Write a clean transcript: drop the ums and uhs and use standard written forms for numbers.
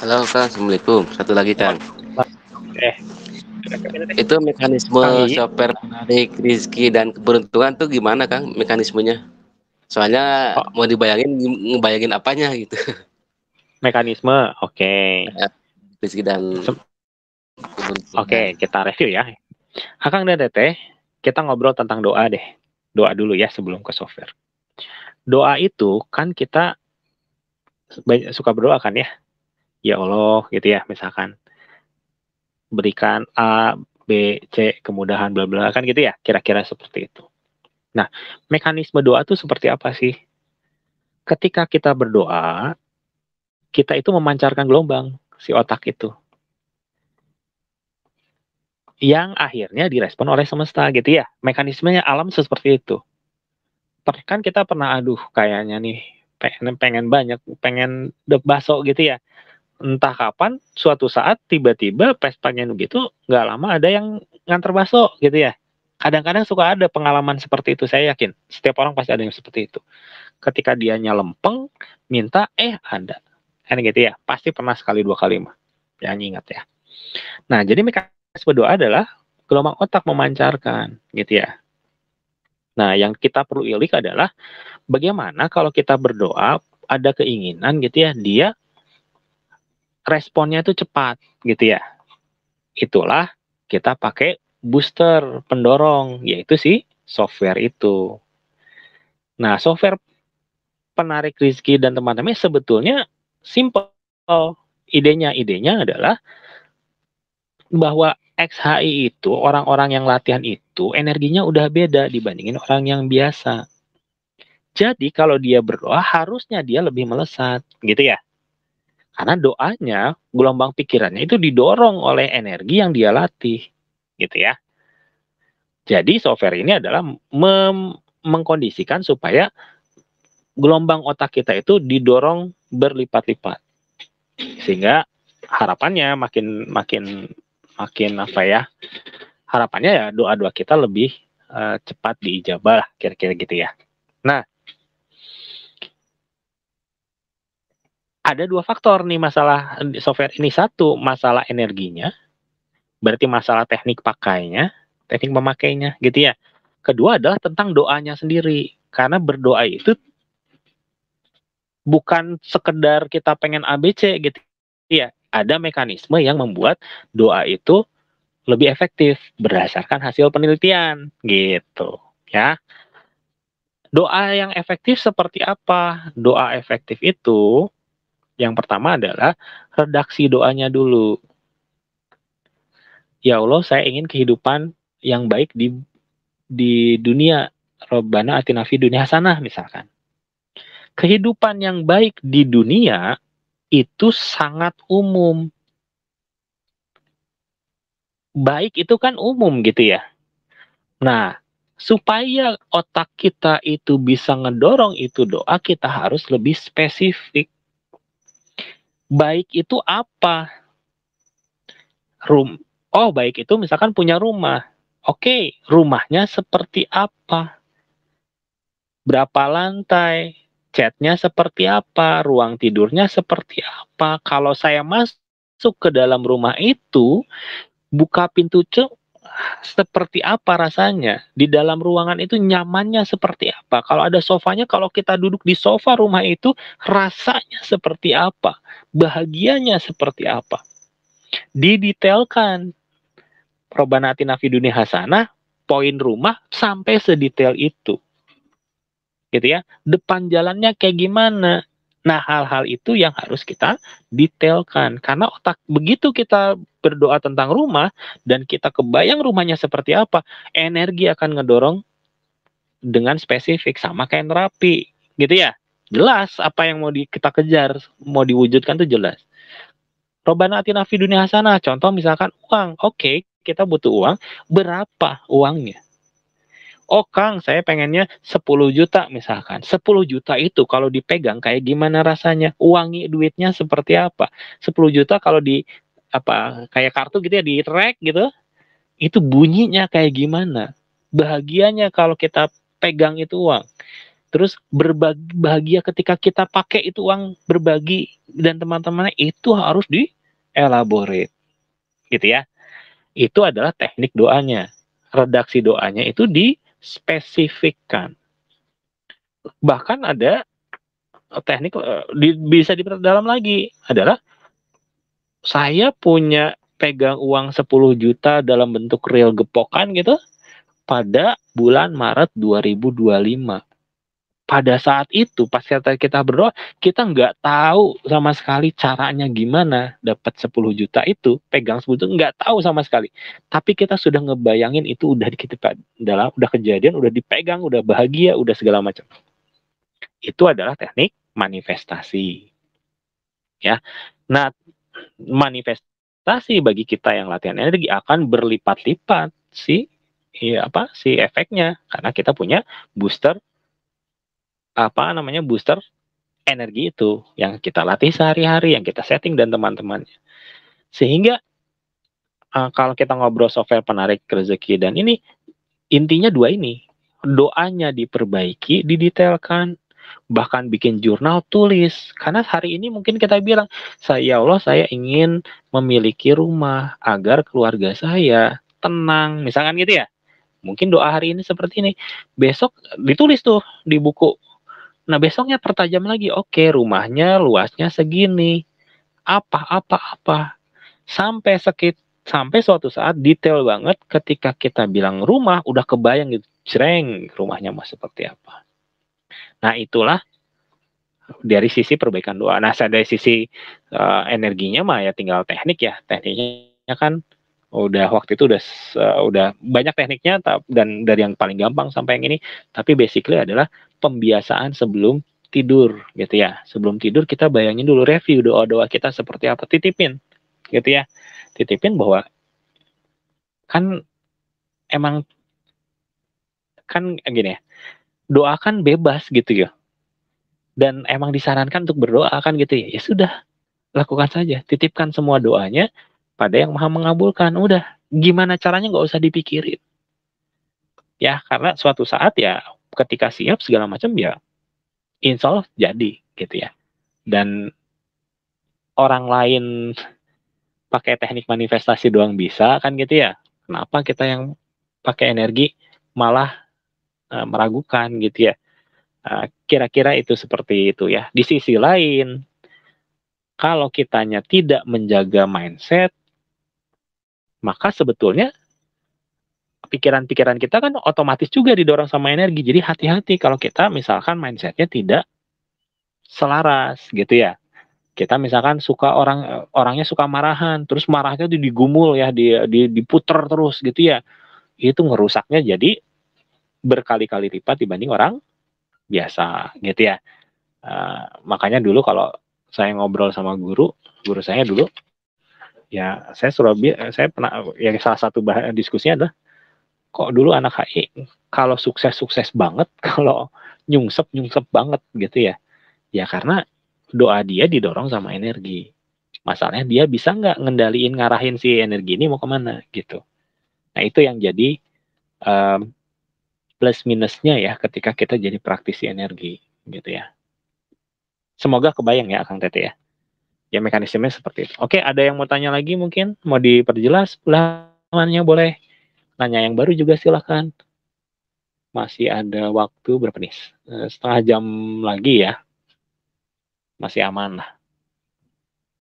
Halo Kang, Assalamualaikum. Satu lagi Kang, Eh, kira-kira deh. itu mekanisme Kang I, software penarik rezeki dan keberuntungan tuh gimana Kang mekanismenya? Soalnya oh, mau dibayangin, ngebayangin apanya gitu. mekanisme, oke. Rezeki dan Sem- keberuntungan. Oke, kita review ya. Akang dan Teteh, kita ngobrol tentang doa deh. Doa dulu ya sebelum ke software. Doa itu kan kita banyak suka berdoa kan ya. Ya Allah gitu ya, misalkan berikan A, B, C, kemudahan bla bla kan gitu ya. Kira-kira seperti itu. Nah, mekanisme doa itu seperti apa sih? Ketika kita berdoa, kita itu memancarkan gelombang si otak itu yang akhirnya direspon oleh semesta gitu ya. Mekanismenya alam seperti itu. Kan kita pernah aduh kayaknya nih pengen pengen banyak pengen bakso gitu ya. Entah kapan suatu saat tiba-tiba pas pengen gitu nggak lama ada yang nganter bakso gitu ya. Kadang-kadang suka ada pengalaman seperti itu, saya yakin. Setiap orang pasti ada yang seperti itu. Ketika dianya lempeng, minta, ada. Kan gitu ya. Pasti pernah sekali dua kali mah. Jangan ingat ya. Nah, jadi mekanisme doa adalah gelombang otak memancarkan gitu ya. Nah, yang kita perlu ilik adalah bagaimana kalau kita berdoa ada keinginan gitu ya, dia responnya itu cepat gitu ya. Itulah kita pakai booster pendorong yaitu si software itu. Nah, software penarik rezeki dan teman-teman sebetulnya simple. Idenya adalah bahwa XHI itu orang-orang yang latihan itu energinya udah beda dibandingin orang yang biasa. Jadi kalau dia berdoa harusnya dia lebih melesat, gitu ya. Karena doanya, gelombang pikirannya itu didorong oleh energi yang dia latih, gitu ya. Jadi software ini adalah mengkondisikan supaya gelombang otak kita itu didorong berlipat-lipat, sehingga harapannya makin makin makin apa ya? Harapannya ya doa-doa kita lebih cepat diijabah lah, kira-kira gitu ya. Nah, ada dua faktor nih masalah software ini. Satu, masalah energinya, berarti masalah teknik pakainya, teknik memakainya gitu ya. Kedua adalah tentang doanya sendiri. Karena berdoa itu bukan sekedar kita pengen ABC gitu ya. Ada mekanisme yang membuat doa itu lebih efektif berdasarkan hasil penelitian gitu ya. Doa yang efektif seperti apa? Doa efektif itu yang pertama adalah redaksi doanya dulu. Ya Allah, saya ingin kehidupan yang baik di dunia. Robbana atina fid dunya hasanah misalkan. Kehidupan yang baik di dunia itu sangat umum. Baik itu kan umum gitu ya. Nah, supaya otak kita itu bisa ngedorong itu doa, kita harus lebih spesifik. Baik itu apa? Oh, baik itu misalkan punya rumah. Oke, rumahnya seperti apa? Berapa lantai? Catnya seperti apa? Ruang tidurnya seperti apa? Kalau saya masuk ke dalam rumah itu, buka pintu seperti apa rasanya? Di dalam ruangan itu nyamannya seperti apa? Kalau ada sofanya, kalau kita duduk di sofa rumah itu, rasanya seperti apa? Bahagianya seperti apa? Didetailkan. Robbana atina fid dunya hasanah, poin rumah sampai sedetail itu. Gitu ya. Depan jalannya kayak gimana? Nah, hal-hal itu yang harus kita detailkan. Karena otak begitu kita berdoa tentang rumah dan kita kebayang rumahnya seperti apa, energi akan ngedorong dengan spesifik sama kayak terapi, gitu ya. Jelas apa yang mau kita kejar, mau diwujudkan tuh jelas. Robbana atina fid dunya hasanah. Contoh misalkan uang. Oke, kita butuh uang. Berapa uangnya? Oh Kang, saya pengennya 10 juta misalkan. 10 juta itu kalau dipegang kayak gimana rasanya? Uangi duitnya seperti apa? 10 juta kalau di apa kayak kartu gitu ya di track gitu, itu bunyinya kayak gimana? Bahagianya kalau kita pegang itu uang. Terus bahagia ketika kita pakai itu uang berbagi dan teman-temannya itu harus di elaborate gitu ya. Itu adalah teknik doanya. Redaksi doanya itu dispesifikkan. Bahkan ada teknik bisa diperdalam lagi adalah saya punya pegang uang 10 juta dalam bentuk real gepokan gitu pada bulan Maret 2025. Pada saat itu pas kita berdoa, kita nggak tahu sama sekali caranya gimana dapat 10 juta itu, pegang 10 juta nggak tahu sama sekali. Tapi kita sudah ngebayangin itu udah kita dalam udah kejadian, udah dipegang, udah bahagia, udah segala macam. Itu adalah teknik manifestasi. Ya. Nah, manifestasi bagi kita yang latihan energi akan berlipat-lipat si efeknya karena kita punya booster booster energi itu yang kita latih sehari-hari, yang kita setting dan teman-temannya. Sehingga kalau kita ngobrol software penarik rezeki dan ini intinya dua ini. Doanya diperbaiki, didetailkan, bahkan bikin jurnal tulis. Karena hari ini mungkin kita bilang, ya Allah saya ingin memiliki rumah agar keluarga saya tenang, misalkan gitu ya. Mungkin doa hari ini seperti ini. Besok ditulis tuh di buku. Nah, besoknya pertajam lagi. Oke, rumahnya luasnya segini. Apa. Sampai suatu saat detail banget ketika kita bilang rumah, udah kebayang gitu. Jreng, rumahnya mau seperti apa. Nah, itulah dari sisi perbaikan doa. Nah, dari sisi energinya mah ya tinggal teknik ya. Tekniknya kan udah waktu itu udah banyak tekniknya dan dari yang paling gampang sampai yang ini, tapi basically adalah pembiasaan sebelum tidur gitu ya. Sebelum tidur kita bayangin dulu, review doa-doa kita seperti apa, titipin gitu ya. Titipin bahwa kan emang kan gini ya, doa kan bebas gitu ya. Dan emang disarankan untuk berdoa kan gitu ya. Ya sudah, lakukan saja. Titipkan semua doanya pada yang Maha mengabulkan. Udah, gimana caranya nggak usah dipikirin. Ya, karena suatu saat ya ketika siap segala macam ya insya Allah jadi gitu ya. Dan orang lain pakai teknik manifestasi doang bisa kan gitu ya. Kenapa kita yang pakai energi malah meragukan gitu ya. Kira-kira itu seperti itu ya. Di sisi lain, kalau kitanya tidak menjaga mindset, maka sebetulnya pikiran-pikiran kita kan otomatis juga didorong sama energi. Jadi hati-hati kalau kita misalkan mindsetnya tidak selaras gitu ya. Kita misalkan orangnya suka marahan, terus marahnya tuh digumul ya, diputer terus gitu ya. Itu ngerusaknya jadi berkali-kali lipat dibanding orang biasa gitu ya. Makanya dulu kalau saya ngobrol sama guru saya dulu ya saya pernah yang salah satu diskusinya adalah kok dulu anak HI kalau sukses banget, kalau nyungsep banget gitu ya. Ya karena doa dia didorong sama energi. Masalahnya dia bisa nggak ngendaliin ngarahin si energi ini mau kemana gitu. Nah itu yang jadi um, plus minusnya ya ketika kita jadi praktisi energi gitu ya. Semoga kebayang ya Kang Tete ya. Ya mekanismenya seperti itu. Oke, ada yang mau tanya lagi mungkin? Mau diperjelas ulangannya boleh. Nanya yang baru juga silahkan. Masih ada waktu berapa nih? Setengah jam lagi ya. Masih aman lah.